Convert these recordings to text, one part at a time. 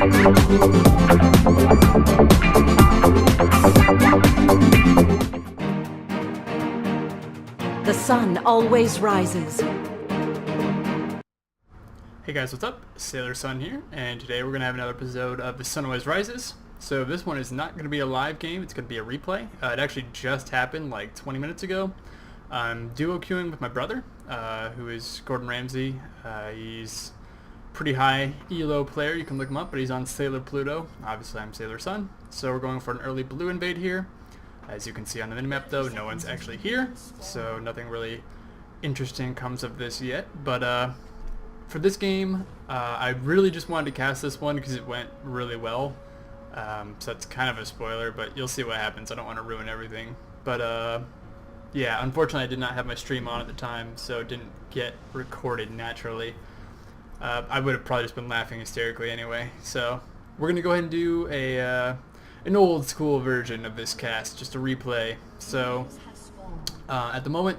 The sun always rises. Hey guys, what's up? Sailor Sun here, and today we're going to have another episode of The Sun Always Rises. So this one is not going to be a live game, it's going to be a replay. It actually just happened like 20 minutes ago. I'm duo queuing with my brother, who is Gordon Ramsay. He's pretty high ELO player, you can look him up, but he's on Sailor Pluto. Obviously I'm Sailor Sun. So we're going for an early blue invade here. As you can see on the minimap though, no one's actually here, so nothing really interesting comes of this yet. But for this game, I really just wanted to cast this one because it went really well. So that's kind of a spoiler, but you'll see what happens. I don't want to ruin everything. But yeah, unfortunately I did not have my stream on at the time, so it didn't get recorded naturally. I would have probably just been laughing hysterically anyway. So we're going to go ahead and do an old school version of this cast, just a replay. So at the moment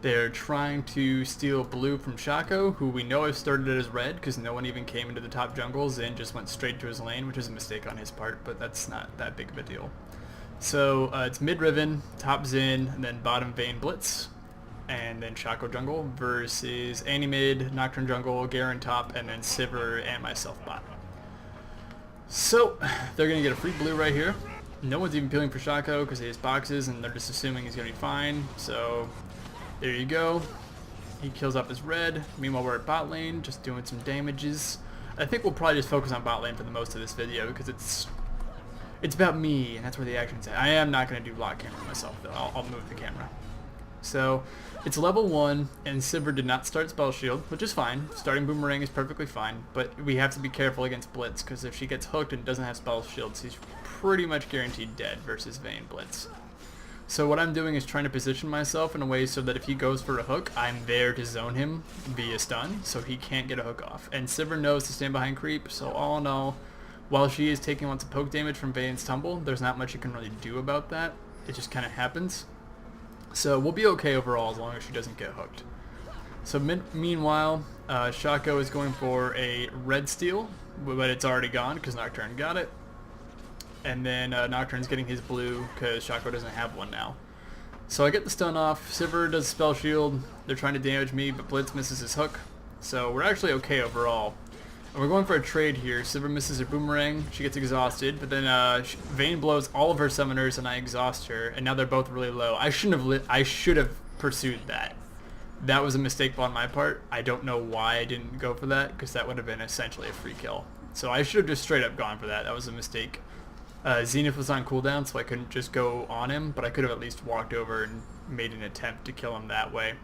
they're trying to steal blue from Shaco, who we know has started as red because no one even came into the top jungle. Zin just went straight to his lane, which is a mistake on his part, but that's not that big of a deal. So it's mid Riven, top Zin, and then bottom Vayne Blitz, and then Shaco jungle versus Annie mid, Nocturne jungle, Garen top, and then Sivir and myself bot. So they're going to get a free blue right here. No one's even peeling for Shaco because he has boxes and they're just assuming he's going to be fine. So there you go. He kills off his red. Meanwhile we're at bot lane just doing some damages. I think we'll probably just focus on bot lane for the most of this video because it's about me and that's where the action's at. I am not going to do lock camera myself though. I'll move the camera. So it's level 1 and Sivir did not start Spell Shield, which is fine. Starting Boomerang is perfectly fine, but we have to be careful against Blitz because if she gets hooked and doesn't have Spell Shield, she's pretty much guaranteed dead versus Vayne Blitz. So what I'm doing is trying to position myself in a way so that if he goes for a hook, I'm there to zone him via stun so he can't get a hook off. And Sivir knows to stand behind creep, so all in all, while she is taking lots of poke damage from Vayne's tumble, there's not much you can really do about that. It just kind of happens. So we'll be okay overall as long as she doesn't get hooked. So meanwhile, Shaco is going for a red steal, but it's already gone because Nocturne got it. And then Nocturne's getting his blue because Shaco doesn't have one now. So I get the stun off, Sivir does Spell Shield, they're trying to damage me, but Blitz misses his hook. So we're actually okay overall. And we're going for a trade here. Sivir misses her Boomerang, she gets exhausted, but then Vayne blows all of her summoners and I exhaust her, and now they're both really low. I should have pursued that. That was a mistake on my part. I don't know why I didn't go for that, because that would have been essentially a free kill. So I should have just straight up gone for that. That was a mistake. Zenith was on cooldown, so I couldn't just go on him, but I could have at least walked over and made an attempt to kill him that way.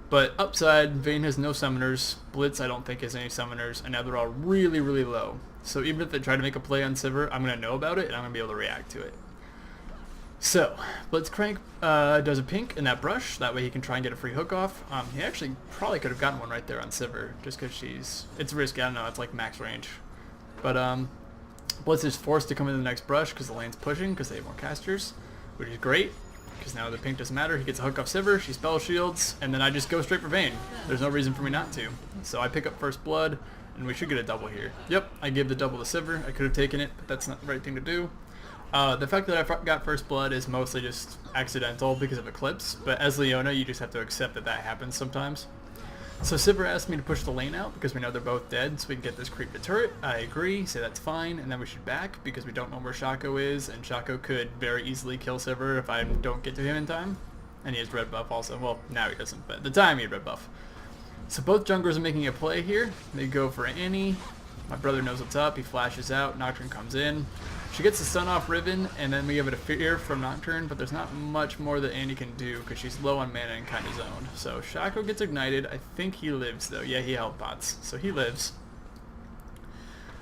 But upside, Vayne has no summoners, Blitz I don't think has any summoners, and now they're all really, really low. So even if they try to make a play on Sivir, I'm going to know about it, and I'm going to be able to react to it. So, Blitzcrank does a pink in that brush, that way he can try and get a free hook off. He actually probably could have gotten one right there on Sivir, just because it's risky, I don't know, it's like max range. But Blitz is forced to come into the next brush because the lane's pushing, because they have more casters, which is great. Because now the pink doesn't matter, he gets a hook off Sivir, she spell shields, and then I just go straight for Vayne. There's no reason for me not to. So I pick up first blood, and we should get a double here. Yep, I give the double to Sivir. I could have taken it, but that's not the right thing to do. The fact that I got first blood is mostly just accidental because of Eclipse, but as Leona, you just have to accept that that happens sometimes. So Sivir asked me to push the lane out because we know they're both dead, so we can get this creep to turret. I agree, say that's fine, and then we should back because we don't know where Shaco is, and Shaco could very easily kill Sivir if I don't get to him in time. And he has red buff also. Well, now he doesn't, but at the time he had red buff. So both junglers are making a play here. They go for Annie. My brother knows what's up. He flashes out. Nocturne comes in. She gets the stun off Riven, and then we give it a fear from Nocturne, but there's not much more that Annie can do because she's low on mana and kind of zoned. So Shaco gets ignited. I think he lives, though. Yeah, he held pots, so he lives.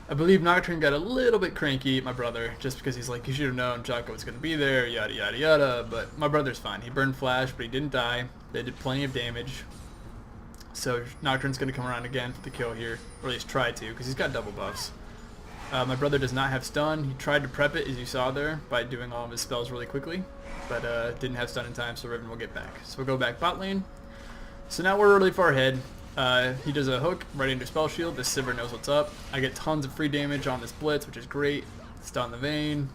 I believe Nocturne got a little bit cranky at my brother, just because he's like, you should have known Shaco was going to be there, yada yada yada, but my brother's fine. He burned Flash, but he didn't die. They did plenty of damage. So Nocturne's going to come around again for the kill here, or at least try to, because he's got double buffs. My brother does not have stun. He tried to prep it, as you saw there, by doing all of his spells really quickly, but didn't have stun in time, so Riven will get back. So we'll go back bot lane. So now we're really far ahead. He does a hook right into spell shield. This Sivir knows what's up. I get tons of free damage on this blitz, which is great. It's down the vein.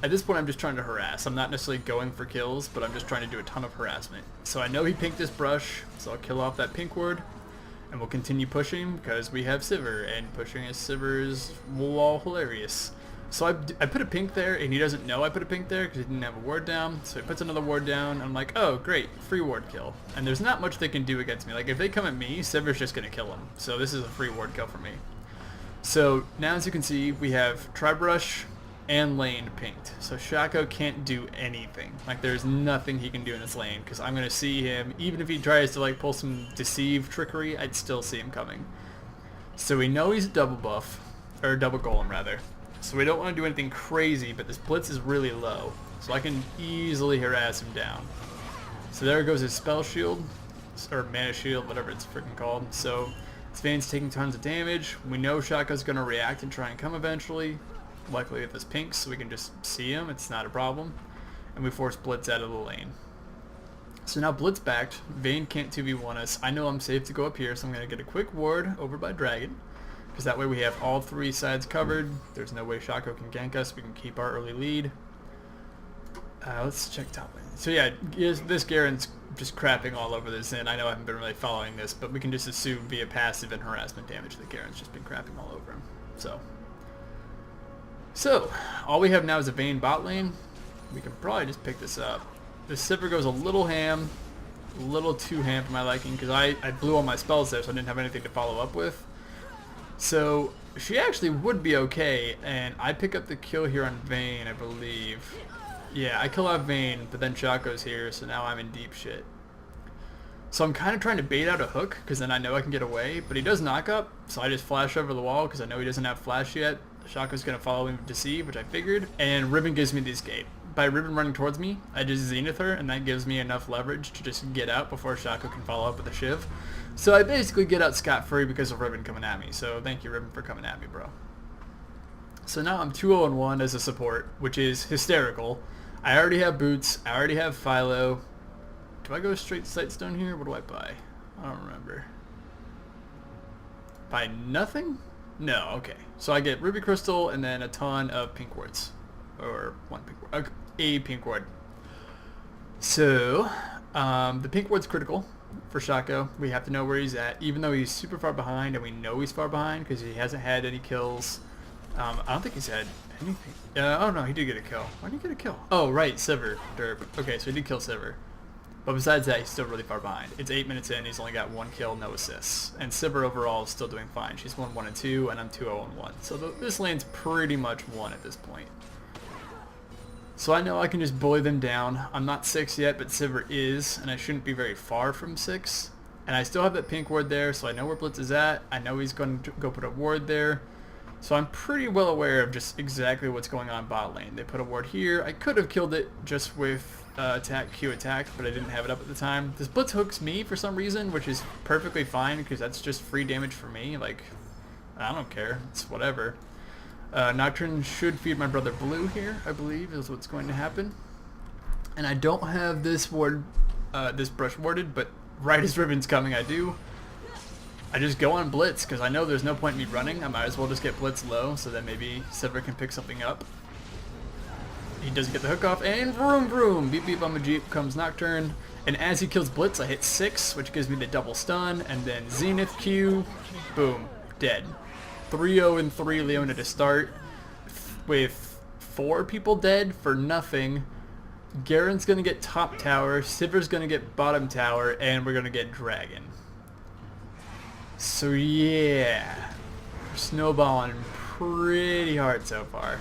At this point, I'm just trying to harass. I'm not necessarily going for kills, but I'm just trying to do a ton of harassment. So I know he pinked this brush, so I'll kill off that pink ward, and we'll continue pushing because we have Sivir, and pushing as Sivir is all hilarious. So I put a pink there, and he doesn't know I put a pink there because he didn't have a ward down. So he puts another ward down, and I'm like, oh, great, free ward kill. And there's not much they can do against me. Like, if they come at me, Sivir's just going to kill him. So this is a free ward kill for me. So now, as you can see, we have Tri-Brush and lane pinked. So Shaco can't do anything. Like, there's nothing he can do in this lane because I'm going to see him. Even if he tries to, like, pull some deceive trickery, I'd still see him coming. So we know he's a double buff, or double golem, rather. So we don't want to do anything crazy, but this blitz is really low. So I can easily harass him down. So there goes his spell shield, or mana shield, whatever it's freaking called. So Svane's taking tons of damage. We know Shaco's going to react and try and come eventually. Luckily with this pink, so we can just see him. It's not a problem. And we force Blitz out of the lane. So now Blitz backed. Vayne can't 2v1 us. I know I'm safe to go up here, so I'm going to get a quick ward over by Dragon. Because that way we have all three sides covered. There's no way Shaco can gank us. We can keep our early lead. Let's check top lane. So yeah, this Garen's just crapping all over this, and I know I haven't been really following this, but we can just assume via passive and harassment damage that Garen's just been crapping all over him. So all we have now is a Vayne bot lane. We can probably just pick this up. This Sivir goes a little ham, a little too ham for my liking, because I blew all my spells there, so I didn't have anything to follow up with. So she actually would be okay, and I pick up the kill here on Vayne, I believe. Yeah, I kill off Vayne, but then Shaco's here, so now I'm in deep shit. So I'm kind of trying to bait out a hook, because then I know I can get away, but he does knock up, so I just flash over the wall, because I know he doesn't have flash yet. Shaco's going to follow him to Deceive, which I figured, and Ribbon gives me the escape. By Ribbon running towards me, I just Zenith her, and that gives me enough leverage to just get out before Shaco can follow up with a Shiv. So I basically get out scot-free because of Ribbon coming at me, so thank you, Ribbon, for coming at me, bro. So now I'm 2-0-1 as a support, which is hysterical. I already have boots, I already have Philo. Do I go straight Sightstone here? What do I buy? I don't remember. Buy nothing? No, okay. So I get Ruby Crystal and then a ton of pink wards. Or one pink ward. A pink ward. So, the pink ward's critical for Shaco. We have to know where he's at, even though he's super far behind, and we know he's far behind because he hasn't had any kills. I don't think he's had anything. Oh no, he did get a kill. Why did he get a kill? Oh, right, Sivir. Derp. Okay, so he did kill Sivir. But besides that, he's still really far behind. It's 8 minutes in, he's only got 1 kill, no assists. And Sivir overall is still doing fine. She's 1-1-2, and I'm 2-0-1. So this lane's pretty much won at this point. So I know I can just bully them down. I'm not 6 yet, but Sivir is, and I shouldn't be very far from 6. And I still have that pink ward there, so I know where Blitz is at. I know he's going to go put a ward there. So I'm pretty well aware of just exactly what's going on bot lane. They put a ward here. I could have killed it just with attack, Q attack, but I didn't have it up at the time. This Blitz hooks me for some reason, which is perfectly fine because that's just free damage for me. Like, I don't care. It's whatever. Nocturne should feed my brother Blue here, I believe, is what's going to happen. And I don't have this ward, this brush warded, but right as Ribbon's coming, I do. I just go on Blitz because I know there's no point in me running. I might as well just get Blitz low so that maybe Sivir can pick something up. He doesn't get the hook off, and vroom vroom, beep beep on the Jeep comes Nocturne. And as he kills Blitz, I hit 6, which gives me the double stun, and then Zenith Q, boom, dead. 3-0-3 Leona to start, with 4 people dead for nothing. Garen's gonna get top tower, Sivir's gonna get bottom tower, and we're gonna get Dragon. So yeah, we're snowballing pretty hard so far.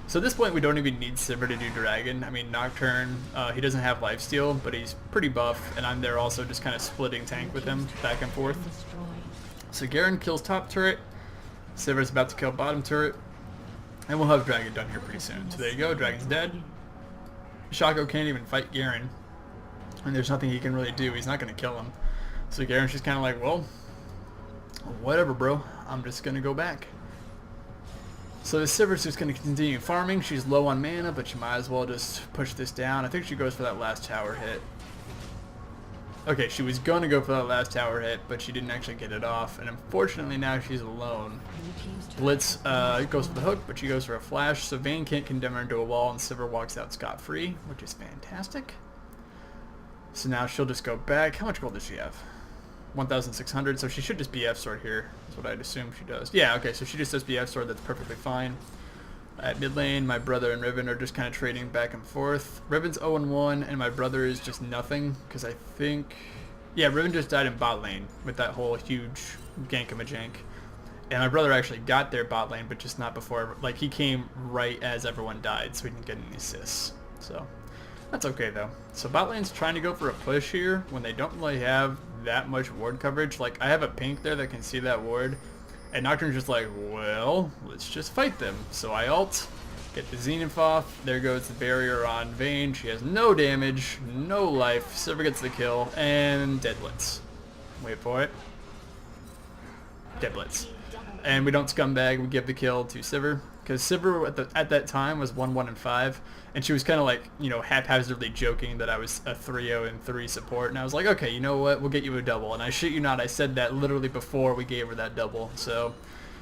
So at this point we don't even need Sivir to do Dragon. I mean Nocturne, he doesn't have lifesteal, but he's pretty buff, and I'm there also just kind of splitting tank with him back and forth. So Garen kills top turret, Sivir's about to kill bottom turret, and we'll have Dragon done here pretty soon. So there you go, Dragon's dead. Shaco can't even fight Garen, and there's nothing he can really do. He's not going to kill him. So Garen's just kind of like, well, whatever bro, I'm just going to go back. So the Sivir's just going to continue farming. She's low on mana, but she might as well just push this down. I think she goes for that last tower hit. Okay, she was going to go for that last tower hit, but she didn't actually get it off, and unfortunately now she's alone. Blitz goes for the hook, but she goes for a flash, so Vayne can't condemn her into a wall, and Sivir walks out scot-free, which is fantastic. So now she'll just go back. How much gold does she have? 1,600, so she should just BF sword here. That's what I'd assume she does. Yeah, okay, so she just does BF sword, that's perfectly fine. At mid lane, my brother and Riven are just kind of trading back and forth. Riven's 0-1, and my brother is just nothing, because I think... Yeah, Riven just died in bot lane with that whole huge gank-a-majank. And my brother actually got their bot lane, but just not before... Like, he came right as everyone died, so he didn't get any assists. So, that's okay, though. So bot lane's trying to go for a push here when they don't really have that much ward coverage. Like, I have a pink there that can see that ward. And Nocturne's just like, well, let's just fight them. So I ult, get the Zenith off. There goes the barrier on Vayne. She has no damage, no life. Sivir gets the kill, and dead blitz. Wait for it. Dead blitz. And we don't scumbag, we give the kill to Sivir. Because Sivir at that time was 1-1-5, and she was kind of like, you know, haphazardly joking that I was a 3-0-3 support, and I was like, okay, you know what, we'll get you a double. And I shit you not, I said that literally before we gave her that double, so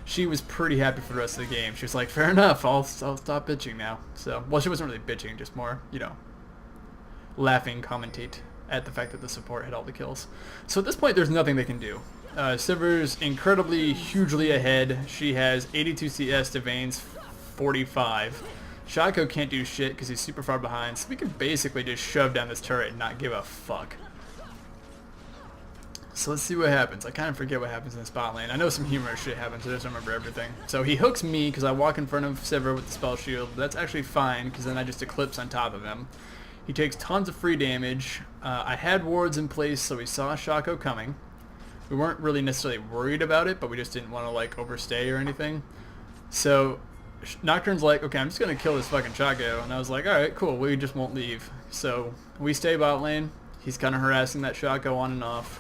she was pretty happy for the rest of the game. She was like, fair enough, I'll stop bitching now. So, well, she wasn't really bitching, just more, you know, laughing, commentate at the fact that the support had all the kills. So at this point, there's nothing they can do. Sivir's incredibly, hugely ahead. She has 82 CS to Vayne's 45. Shaco can't do shit because he's super far behind, so we can basically just shove down this turret and not give a fuck. So let's see what happens. I kind of forget what happens in the spot lane. I know some humorous shit happens, I just don't remember everything. So he hooks me because I walk in front of Sivir with the spell shield. That's actually fine because then I just eclipse on top of him. He takes tons of free damage. I had wards in place, so we saw Shaco coming. We weren't really necessarily worried about it, but we just didn't want to like overstay or anything. So Nocturne's like, okay, I'm just going to kill this fucking Shaco. And I was like, alright, cool, we just won't leave. So we stay bot lane. He's kind of harassing that Shaco on and off.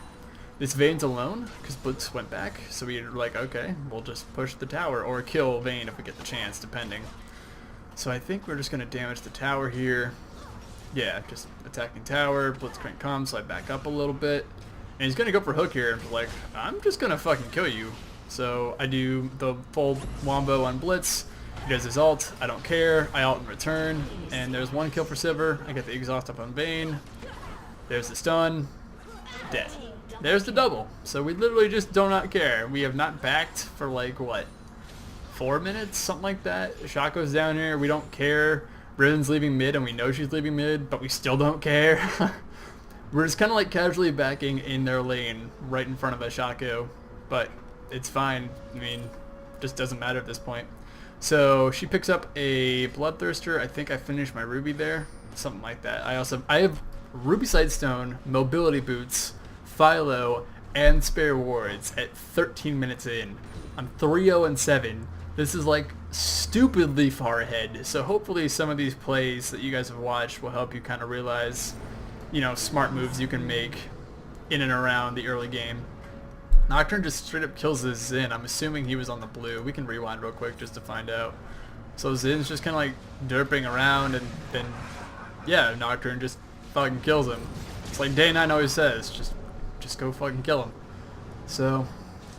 This Vayne's alone, because Blitz went back. So we were like, okay, we'll just push the tower or kill Vayne if we get the chance, depending. So I think we're just going to damage the tower here. Yeah, just attacking tower. Blitzcrank comes, so I back up a little bit. And he's going to go for hook here. Like, I'm just going to fucking kill you. So I do the full wombo on Blitz. He does his ult. I don't care. I ult in return. And there's one kill for Sivir. I get the exhaust up on Vayne. There's the stun. Dead. There's the double. So we literally just do not care. We have not backed for like, what, 4 minutes? Something like that. Shaco's down here. We don't care. Riven's leaving mid and we know she's leaving mid, but we still don't care. We're just kind of like casually backing in their lane right in front of a Shaco, but it's fine. I mean, just doesn't matter at this point. So she picks up a Bloodthirster. I think I finished my Ruby there, something like that. I have Ruby Sightstone, Mobility Boots, Philo, and Spare Wards at 13 minutes in. I'm 3-0-7. This is like stupidly far ahead. So hopefully some of these plays that you guys have watched will help you kind of realize, you know, smart moves you can make in and around the early game. Nocturne just straight up kills this Xin. I'm assuming he was on the blue. We can rewind real quick just to find out. So Zin's just kind of like derping around, and then, yeah, Nocturne just fucking kills him. It's like Day 9 always says, just go fucking kill him. So,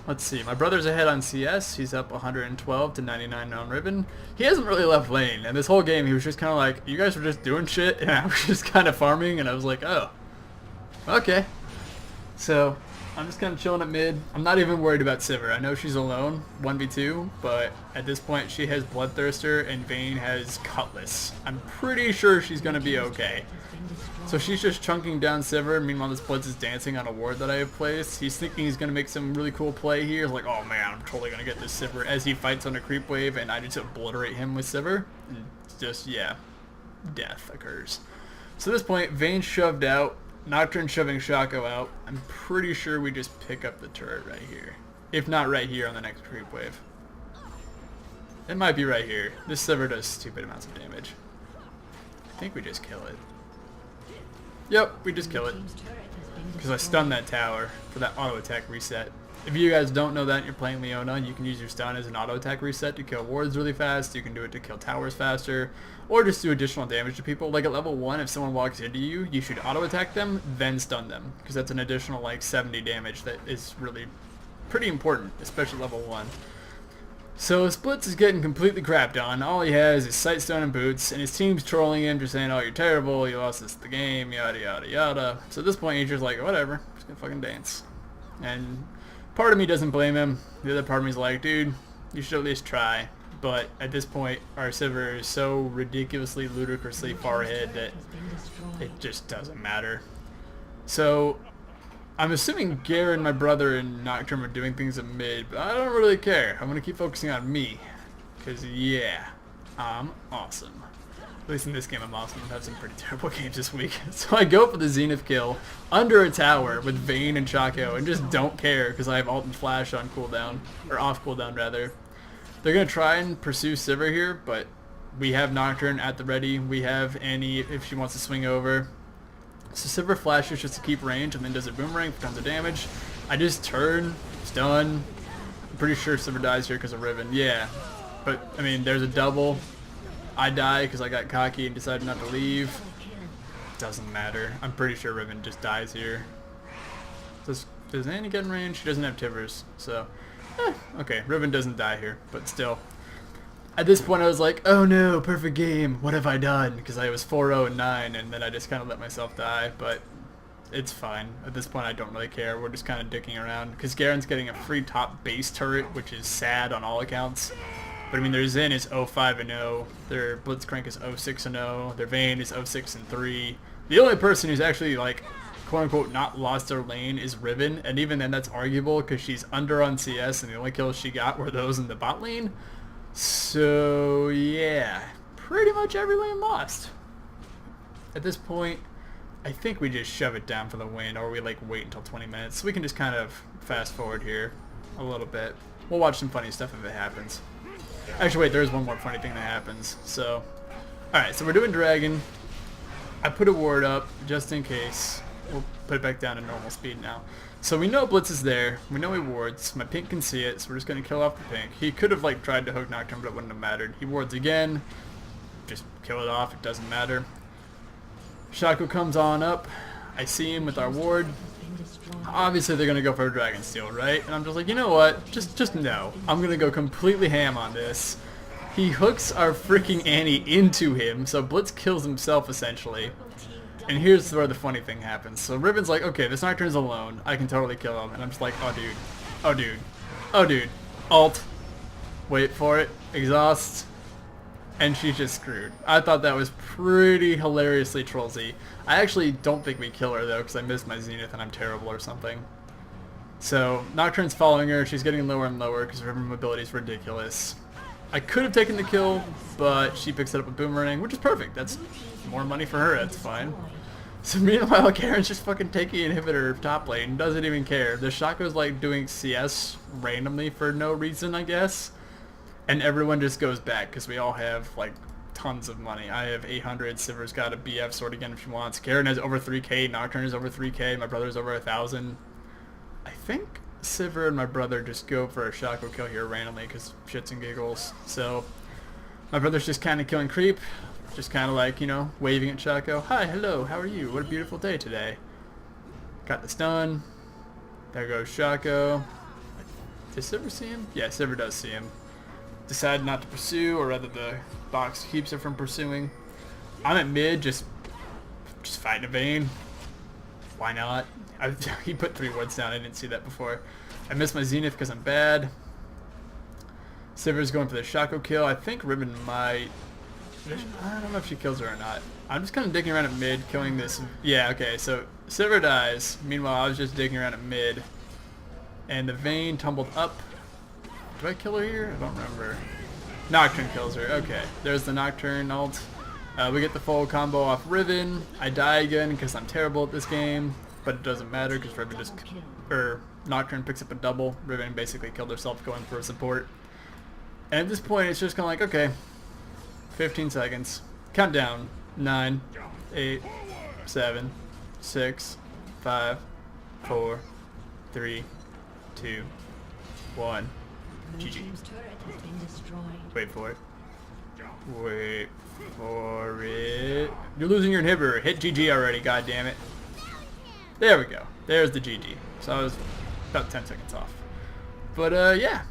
let's see. My brother's ahead on CS. He's up 112 to 99 on Riven. He hasn't really left lane, and this whole game he was just kind of like, you guys were just doing shit, and I was just kind of farming, and I was like, oh, okay. So, I'm just kind of chilling at mid. I'm not even worried about Sivir. I know she's alone, 1v2, but at this point she has Bloodthirster and Vayne has Cutlass. I'm pretty sure she's going to be okay. So she's just chunking down Sivir. Meanwhile, this Blitz is dancing on a ward that I have placed. He's thinking he's going to make some really cool play here. He's like, oh man, I'm totally going to get this Sivir, as he fights on a creep wave, and I just obliterate him with Sivir. And just, yeah, death occurs. So at this point, Vayne's shoved out. Nocturne shoving Shaco out. I'm pretty sure we just pick up the turret right here. If not right here on the next creep wave. It might be right here. This Sivir does stupid amounts of damage. I think we just kill it. Yep, we just kill it. Because I stunned that tower for that auto attack reset. If you guys don't know that and you're playing Leona, you can use your stun as an auto attack reset to kill wards really fast. You can do it to kill towers faster, or just do additional damage to people. Like at level 1, if someone walks into you, you should auto attack them, then stun them, because that's an additional like 70 damage that is really pretty important, especially level 1. So Splits is getting completely crapped on. All he has is Sightstone and Boots, and his team's trolling him, just saying, oh, you're terrible, you lost this the game, yada yada yada. So at this point he's just like, whatever, I'm just gonna fucking dance. And part of me doesn't blame him. The other part of me is like, dude, you should at least try. But at this point, our Sivir is so ridiculously, ludicrously far ahead that it just doesn't matter. So I'm assuming Garen, my brother, and Nocturne are doing things in mid, but I don't really care. I'm going to keep focusing on me. Because, yeah, I'm awesome. At least in this game I'm awesome. I've had some pretty terrible games this week. So I go for the Zenith kill under a tower with Vayne and Chaco and just don't care because I have ult and flash on cooldown, or off cooldown rather. They're going to try and pursue Sivir here, but we have Nocturne at the ready. We have Annie if she wants to swing over. So Sivir flashes just to keep range and then does a boomerang for tons of damage. I just turn, stun. I'm pretty sure Sivir dies here because of Riven. Yeah, but I mean there's a double. I die because I got cocky and decided not to leave. Doesn't matter. I'm pretty sure Riven just dies here. Does Annie get in range? She doesn't have Tivers, so okay, Riven doesn't die here, but still. At this point I was like, oh no, perfect game, what have I done? Because I was 4-0 and 9, and then I just kind of let myself die, but it's fine. At this point I don't really care, we're just kind of dicking around. Because Garen's getting a free top base turret, which is sad on all accounts. But I mean, their Zen is 0-5 and 0, their Blitzcrank is 0-6 and 0, their Vayne is 0-6 and 3. The only person who's actually like, quote-unquote, not lost their lane is Riven, and even then that's arguable because she's under on CS and the only kills she got were those in the bot lane. So yeah, pretty much every lane lost. At this point, I think we just shove it down for the win, or we like wait until 20 minutes. So we can just kind of fast forward here a little bit. We'll watch some funny stuff if it happens. Actually wait, there's one more funny thing that happens. So, alright, so we're doing Dragon. I put a ward up just in case. We'll put it back down to normal speed now. So we know Blitz is there. We know he wards. My pink can see it, so we're just going to kill off the pink. He could have like tried to hook Nocturne, but it wouldn't have mattered. He wards again. Just kill it off. It doesn't matter. Shaco comes on up. I see him with our ward. Obviously they're going to go for a Dragon Steel, right? And I'm just like, you know what? Just no. I'm going to go completely ham on this. He hooks our freaking Annie into him, so Blitz kills himself essentially. And here's where the funny thing happens. So Riven's like, okay, this Nocturne's alone. I can totally kill him. And I'm just like, oh dude. Oh dude. Oh dude. Alt. Wait for it. Exhaust. And she's just screwed. I thought that was pretty hilariously trollsy. I actually don't think we kill her though, because I missed my Zenith and I'm terrible or something. So Nocturne's following her. She's getting lower and lower because Riven mobility is ridiculous. I could have taken the kill, but she picks it up with Boomerang, which is perfect. That's more money for her. That's fine. So meanwhile, Karen's just fucking taking inhibitor top lane, doesn't even care. The Shaco's like doing CS randomly for no reason, I guess. And everyone just goes back because we all have like tons of money. I have 800, Sivir's got a BF sword again if she wants. Karen has over 3k, Nocturne is over 3k, my brother's over 1,000. I think Sivir and my brother just go for a Shaco kill here randomly because shits and giggles. So my brother's just kind of killing creep. Just kind of like, you know, waving at Shaco. Hi, hello, how are you? What a beautiful day today. Got the stun. There goes Shaco. Does Sivir see him? Yeah, Sivir does see him. Decided not to pursue, or rather the box keeps her from pursuing. I'm at mid, just fighting a Vayne. Why not? He put 3 wards down, I didn't see that before. I missed my Zenith because I'm bad. Sivir's going for the Shaco kill. I think Riven might... I don't know if she kills her or not. I'm just kind of digging around at mid, killing this. Yeah, okay, so Sivir dies. Meanwhile, I was just digging around at mid. And the Vayne tumbled up. Do I kill her here? I don't remember. Nocturne kills her. Okay, there's the Nocturne ult. We get the full combo off Riven. I die again because I'm terrible at this game. But it doesn't matter because Riven just... Nocturne picks up a double. Riven basically killed herself going for a support. And at this point, it's just kind of like, okay... 15 seconds. Countdown. 9, 8, 7, 6, 5, 4, 3, 2, 1. Blue GG. team's turret has been destroyed. Wait for it. Wait for it. You're losing your inhibitor. Hit GG already, god damn it. There we go. There's the GG. So I was about 10 seconds off. But yeah.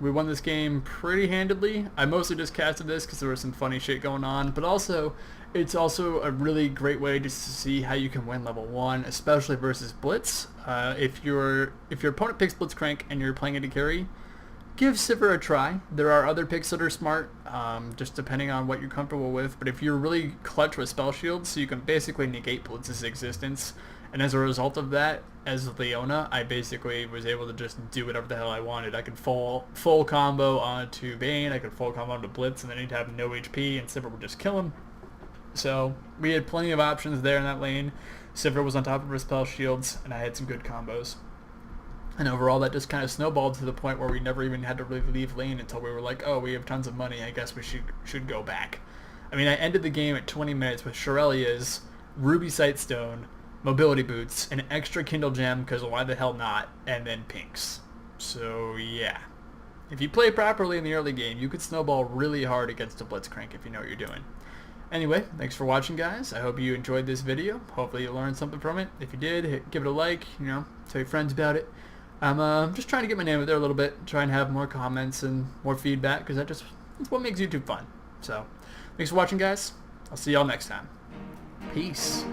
We won this game pretty handedly. I mostly just casted this because there was some funny shit going on, but also it's also a really great way just to see how you can win level 1, especially versus Blitz. If your opponent picks Blitzcrank and you're playing it to carry, give Sivir a try. There are other picks that are smart, just depending on what you're comfortable with, but if you're really clutch with spell shields, so you can basically negate Blitz's existence, and as a result of that, as Leona, I basically was able to just do whatever the hell I wanted. I could full combo onto Bane, I could full combo onto Blitz, and then he'd have no HP, and Sivir would just kill him. So we had plenty of options there in that lane. Sivir was on top of her spell shields, and I had some good combos. And overall, that just kind of snowballed to the point where we never even had to really leave lane until we were like, oh, we have tons of money, I guess we should go back. I mean, I ended the game at 20 minutes with Shurelya's, Ruby Sightstone, Mobility Boots, an extra Kindle Gem, because why the hell not, and then Pinks. So yeah. If you play properly in the early game, you could snowball really hard against a Blitzcrank if you know what you're doing. Anyway, thanks for watching, guys. I hope you enjoyed this video. Hopefully you learned something from it. If you did, give it a like, tell your friends about it. I'm just trying to get my name out there a little bit, try and have more comments and more feedback, because that's what makes YouTube fun. So, thanks for watching, guys. I'll see y'all next time. Peace.